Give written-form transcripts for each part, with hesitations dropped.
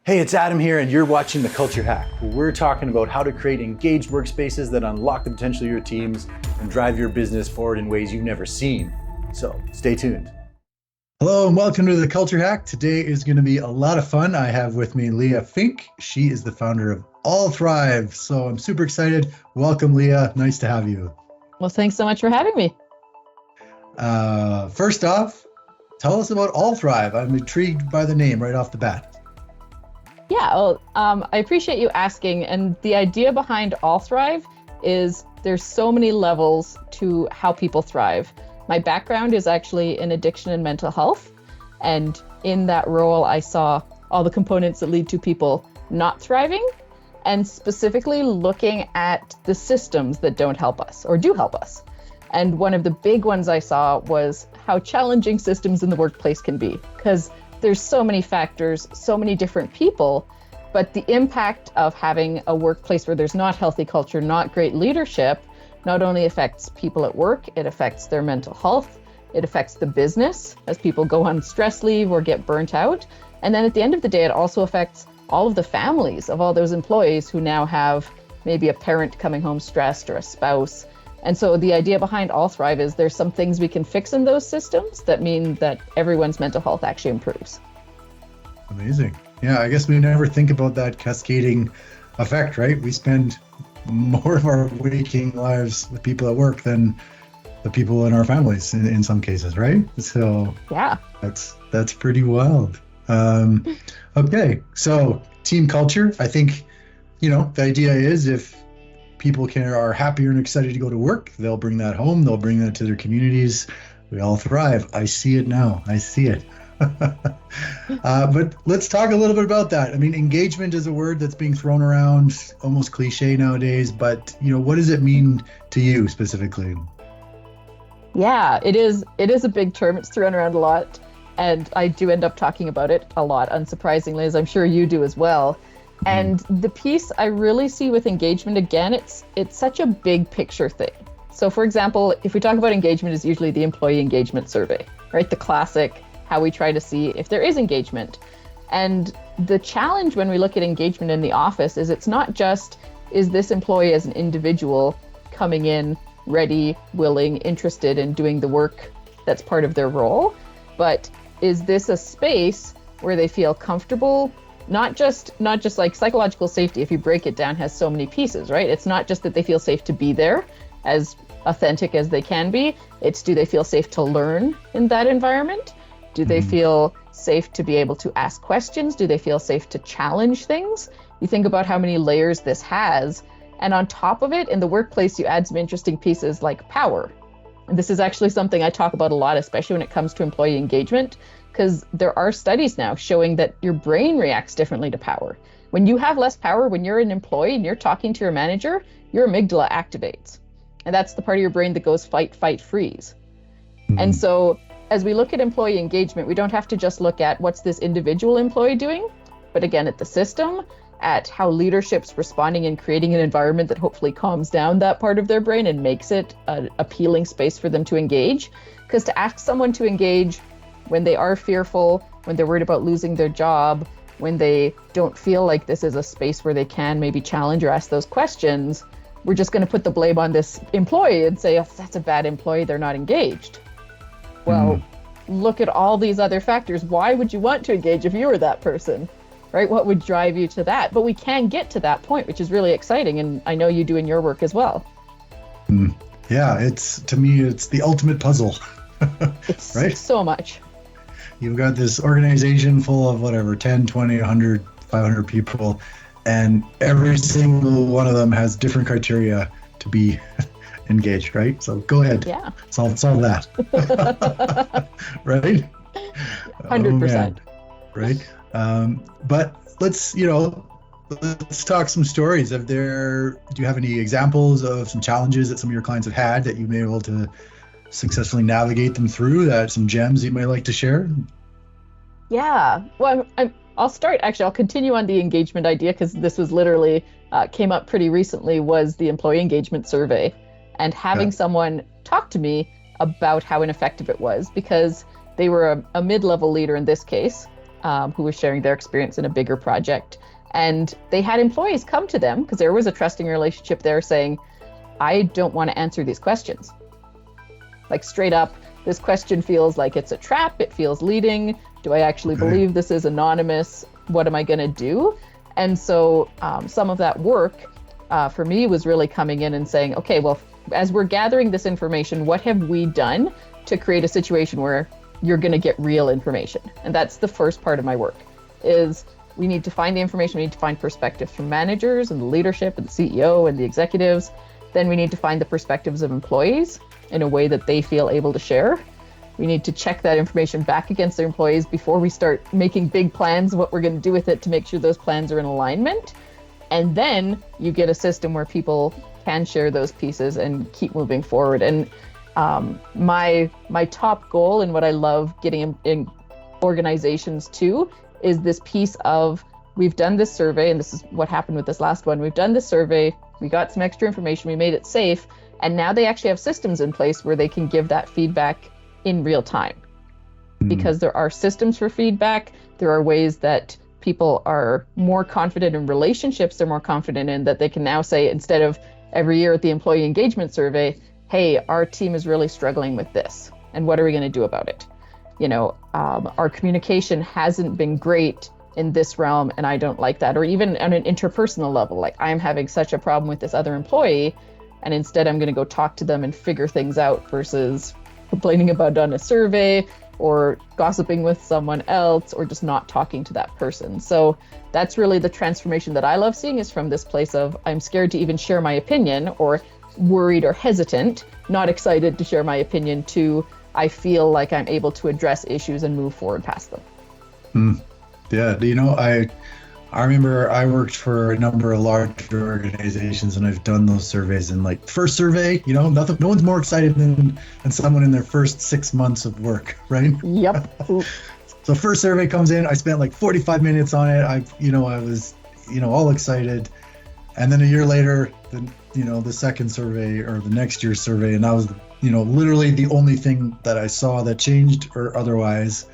Hey, it's Adam here, and you're watching The Culture Hack, where we're talking about how to create engaged workspaces that unlock the potential of your teams and drive your business forward in ways you've never seen. So stay tuned. Hello and welcome to The Culture Hack. Today is going to be a lot of fun. I have with me Leah Fink. She is the founder of All Thrive. So I'm super excited. Welcome, Leah. Nice to have you. Well, thanks so much for having me. First off, tell us about All Thrive. I'm intrigued by the name right off the bat. Yeah, well, I appreciate you asking. And the idea behind All Thrive is there's so many levels to how people thrive. My background is actually in addiction and mental health. And in that role, I saw all the components that lead to people not thriving, and specifically looking at the systems that don't help us or do help us. And one of the big ones I saw was how challenging systems in the workplace can be, because there's so many factors, so many different people, but the impact of having a workplace where there's not healthy culture, not great leadership, not only affects people at work, it affects their mental health, it affects the business as people go on stress leave or get burnt out. And then at the end of the day, it also affects all of the families of all those employees who now have maybe a parent coming home stressed or a spouse. And so the idea behind All Thrive is there's some things we can fix in those systems that mean that everyone's mental health actually improves. Amazing. Yeah, I guess we never think about that cascading effect, right? We spend more of our waking lives with people at work than the people in our families in some cases, right? So yeah, that's pretty wild. Okay, so team culture. I think, the idea is if people are happier and excited to go to work, they'll bring that home, they'll bring that to their communities. We all thrive. I see it now. I see it. But let's talk a little bit about that. I mean, engagement is a word that's being thrown around, almost cliche nowadays, but what does it mean to you specifically? Yeah, it is a big term. It's thrown around a lot, and I do end up talking about it a lot, unsurprisingly, as I'm sure you do as well. And the piece I really see with engagement, again, it's such a big picture thing. So for example, if we talk about engagement, is usually the employee engagement survey, right? The classic, how we try to see if there is engagement. And the challenge when we look at engagement in the office is it's not just, is this employee as an individual coming in ready, willing, interested in doing the work that's part of their role, but is this a space where they feel comfortable? Not just like psychological safety, if you break it down, has so many pieces, right? It's not just that they feel safe to be there, as authentic as they can be. It's, do they feel safe to learn in that environment? Do they feel safe to be able to ask questions? Do they feel safe to challenge things? You think about how many layers this has. And on top of it, in the workplace, you add some interesting pieces like power. And this is actually something I talk about a lot, especially when it comes to employee engagement, because there are studies now showing that your brain reacts differently to power. When you have less power, when you're an employee and you're talking to your manager, your amygdala activates. And that's the part of your brain that goes fight, fight, freeze. And so as we look at employee engagement, we don't have to just look at what's this individual employee doing, but again, at the system, at how leadership's responding and creating an environment that hopefully calms down that part of their brain and makes it an appealing space for them to engage. Because to ask someone to engage when they are fearful, when they're worried about losing their job, when they don't feel like this is a space where they can maybe challenge or ask those questions, we're just going to put the blame on this employee and say, oh, that's a bad employee, they're not engaged. Well, look at all these other factors. Why would you want to engage if you were that person, right? What would drive you to that? But we can get to that point, which is really exciting. And I know you do in your work as well. Yeah, to me, it's the ultimate puzzle, It's right? So much. You've got this organization full of whatever, 10, 20, 100, 500 people, and every single one of them has different criteria to be engaged, right? So go ahead. Yeah. Solve that. Right? 100%. Right? But let's talk some stories. Do you have any examples of some challenges that some of your clients have had that you've been able to successfully navigate them through, that some gems you might like to share? Yeah. Well, I'll start, actually, I'll continue on the engagement idea, because this was literally came up pretty recently, was the employee engagement survey, and having someone talk to me about how ineffective it was, because they were a mid-level leader in this case, who was sharing their experience in a bigger project. And they had employees come to them because there was a trusting relationship there saying, I don't want to answer these questions. Like straight up, this question feels like it's a trap. It feels leading. Do I actually believe this is anonymous? What am I going to do? And so some of that work for me was really coming in and saying, okay, well, as we're gathering this information, what have we done to create a situation where you're going to get real information? And that's the first part of my work is we need to find the information. We need to find perspectives from managers and the leadership and the CEO and the executives. Then we need to find the perspectives of employees in a way that they feel able to share. We need to check that information back against their employees before we start making big plans of what we're going to do with it to make sure those plans are in alignment. And then you get a system where people can share those pieces and keep moving forward. And my top goal and what I love getting in organizations too is this piece of, we've done this survey, and this is what happened with this last one. We've done this survey, we got some extra information, we made it safe, and now they actually have systems in place where they can give that feedback in real time. Because there are systems for feedback, there are ways that people are more confident in relationships, they're more confident in that they can now say, instead of every year at the employee engagement survey, hey, our team is really struggling with this, and what are we going to do about it? You know, our communication hasn't been great in this realm, and I don't like that. Or even on an interpersonal level, like I'm having such a problem with this other employee, and instead I'm going to go talk to them and figure things out versus complaining about it on a survey or gossiping with someone else or just not talking to that person. So that's really the transformation that I love seeing, is from this place of I'm scared to even share my opinion, or worried or hesitant, not excited to share my opinion, to I feel like I'm able to address issues and move forward past them. Yeah, you know, I remember I worked for a number of large organizations, and I've done those surveys. And like first survey, you know, no one's more excited than someone in their first 6 months of work, right? Yep. So first survey comes in, I spent like 45 minutes on it. I was, all excited. And then a year later, the second survey or the next year's survey, and that was, literally the only thing that I saw that changed or otherwise.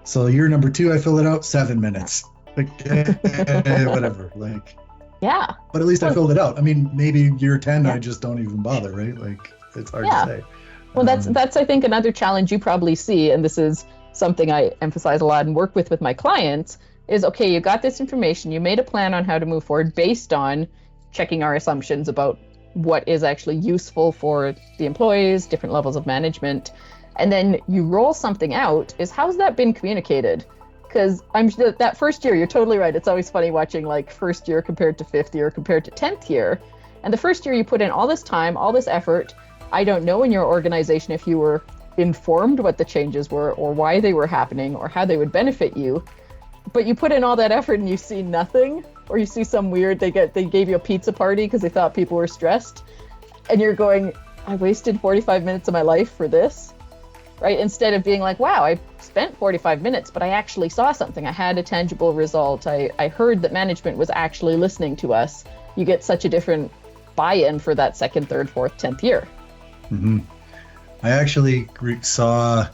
So year number 2, I filled it out 7 minutes. Like, whatever. Like, yeah. But at least I filled it out. I mean, maybe year 10, I just don't even bother, right? Like, it's hard to say. Well, that's I think another challenge you probably see, and this is something I emphasize a lot and work with my clients, is okay, you got this information, you made a plan on how to move forward based on checking our assumptions about what is actually useful for the employees, different levels of management, and then you roll something out. Is how's that been communicated? Because I'm sure that first year, you're totally right. It's always funny watching like first year compared to fifth year compared to 10th year. And the first year you put in all this time, all this effort. I don't know in your organization if you were informed what the changes were or why they were happening or how they would benefit you. But you put in all that effort and you see nothing, or you see some weird, they gave you a pizza party because they thought people were stressed. And you're going, I wasted 45 minutes of my life for this, right? Instead of being like, wow, I spent 45 minutes, but I actually saw something. I had a tangible result. I heard that management was actually listening to us. You get such a different buy-in for that second, third, fourth, 10th year. Mm-hmm. I actually saw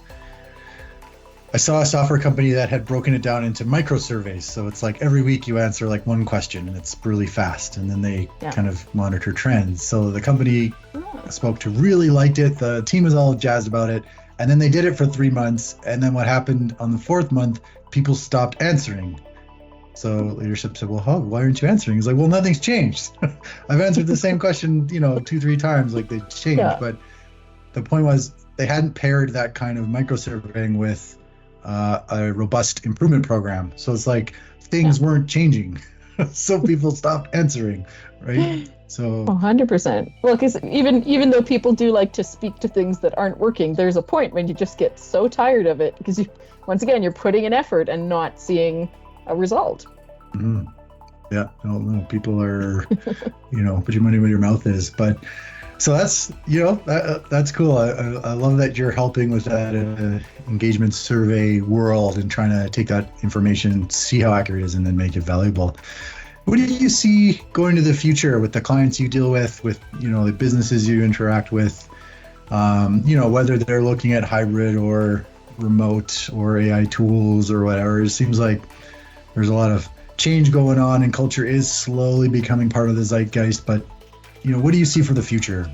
a software company that had broken it down into micro surveys. So it's like every week you answer like one question and it's really fast, and then they kind of monitor trends. So the company I spoke to really liked it. The team was all jazzed about it. And then they did it for 3 months. And then what happened on the 4th month, people stopped answering. So leadership said, well, why aren't you answering? He's like, well, nothing's changed. I've answered the same question, 2-3 times, like they changed. Yeah. But the point was they hadn't paired that kind of micro surveying with a robust improvement program. So it's like things weren't changing. So people stopped answering, right? So 100%. Well, because even though people do like to speak to things that aren't working, there's a point when you just get so tired of it because once again, you're putting in effort and not seeing a result. Mm-hmm. Yeah, no, people are, put your money where your mouth is. But so that's, that's cool. I love that you're helping with that engagement survey world and trying to take that information, see how accurate it is, and then make it valuable. What do you see going to the future with the clients you deal with, the businesses you interact with, whether they're looking at hybrid or remote or AI tools or whatever. It seems like there's a lot of change going on and culture is slowly becoming part of the zeitgeist. But, what do you see for the future?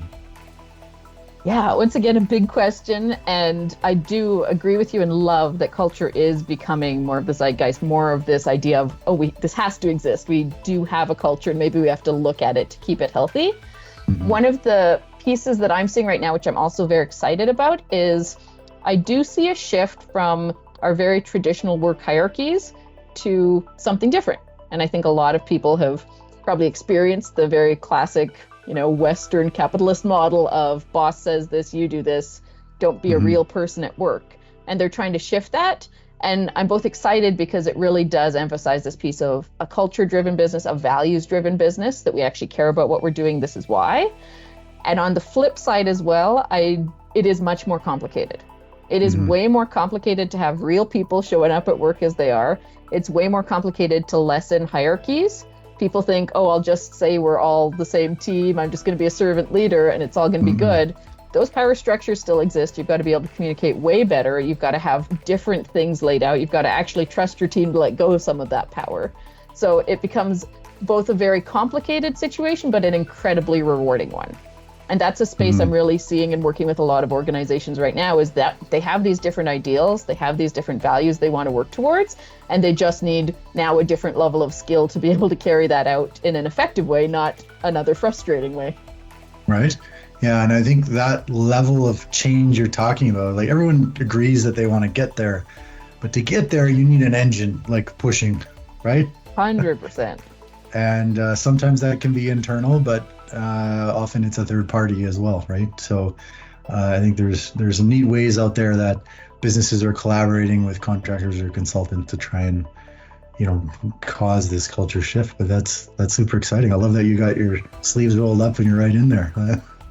Yeah, once again, a big question. And I do agree with you and love that culture is becoming more of the zeitgeist, more of this idea of, this has to exist. We do have a culture and maybe we have to look at it to keep it healthy. Mm-hmm. One of the pieces that I'm seeing right now, which I'm also very excited about, is I do see a shift from our very traditional work hierarchies to something different. And I think a lot of people have probably experienced the very classic Western capitalist model of boss says this, you do this, don't be a real person at work. And they're trying to shift that. And I'm both excited because it really does emphasize this piece of a culture-driven business, a values-driven business, that we actually care about what we're doing, this is why. And on the flip side as well, it is much more complicated. It is way more complicated to have real people showing up at work as they are. It's way more complicated to lessen hierarchies. People think, I'll just say we're all the same team. I'm just going to be a servant leader and it's all going to be good. Those power structures still exist. You've got to be able to communicate way better. You've got to have different things laid out. You've got to actually trust your team to let go of some of that power. So it becomes both a very complicated situation, but an incredibly rewarding one. And that's a space I'm really seeing and working with a lot of organizations right now, is that they have these different ideals, they have these different values they want to work towards, and they just need now a different level of skill to be able to carry that out in an effective way, not another frustrating way. Right. Yeah. And I think that level of change you're talking about, like everyone agrees that they want to get there, but to get there, you need an engine like pushing, right? 100%. And sometimes that can be internal, but often it's a third party as well, right? So I think there's some neat ways out there that businesses are collaborating with contractors or consultants to try and cause this culture shift. But that's super exciting. I love that you got your sleeves rolled up and you're right in there.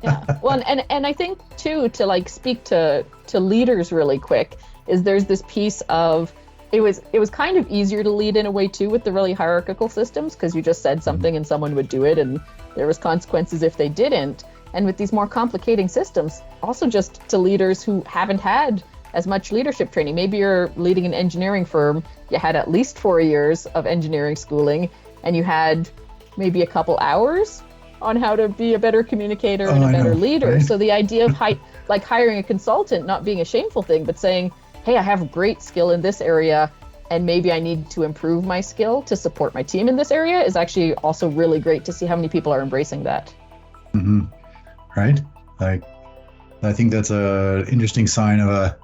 Yeah. Well, and I think too, to speak to leaders really quick, is there's this piece of it was kind of easier to lead in a way too with the really hierarchical systems, because you just said something and someone would do it and there was consequences if they didn't. And with these more complicating systems, also just to leaders who haven't had as much leadership training. Maybe you're leading an engineering firm, you had at least 4 years of engineering schooling, and you had maybe a couple hours on how to be a better communicator and a better leader. Right? So the idea of hiring a consultant not being a shameful thing, but saying, hey, I have great skill in this area, and maybe I need to improve my skill to support my team in this area, is actually also really great to see how many people are embracing that. Right? I think that's a interesting sign of a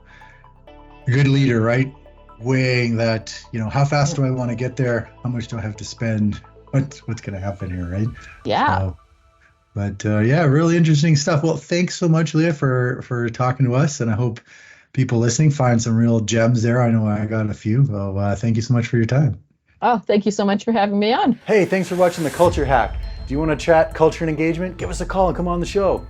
good leader, right? Weighing that, how fast do I want to get there? How much do I have to spend? What's going to happen here, right? Yeah. Really interesting stuff. Well, thanks so much, Leah, for talking to us, and I hope people listening find some real gems there. I know I got a few. So thank you so much for your time. Oh, thank you so much for having me on. Hey, thanks for watching The Culture Hack. Do you want to chat culture and engagement? Give us a call and come on the show.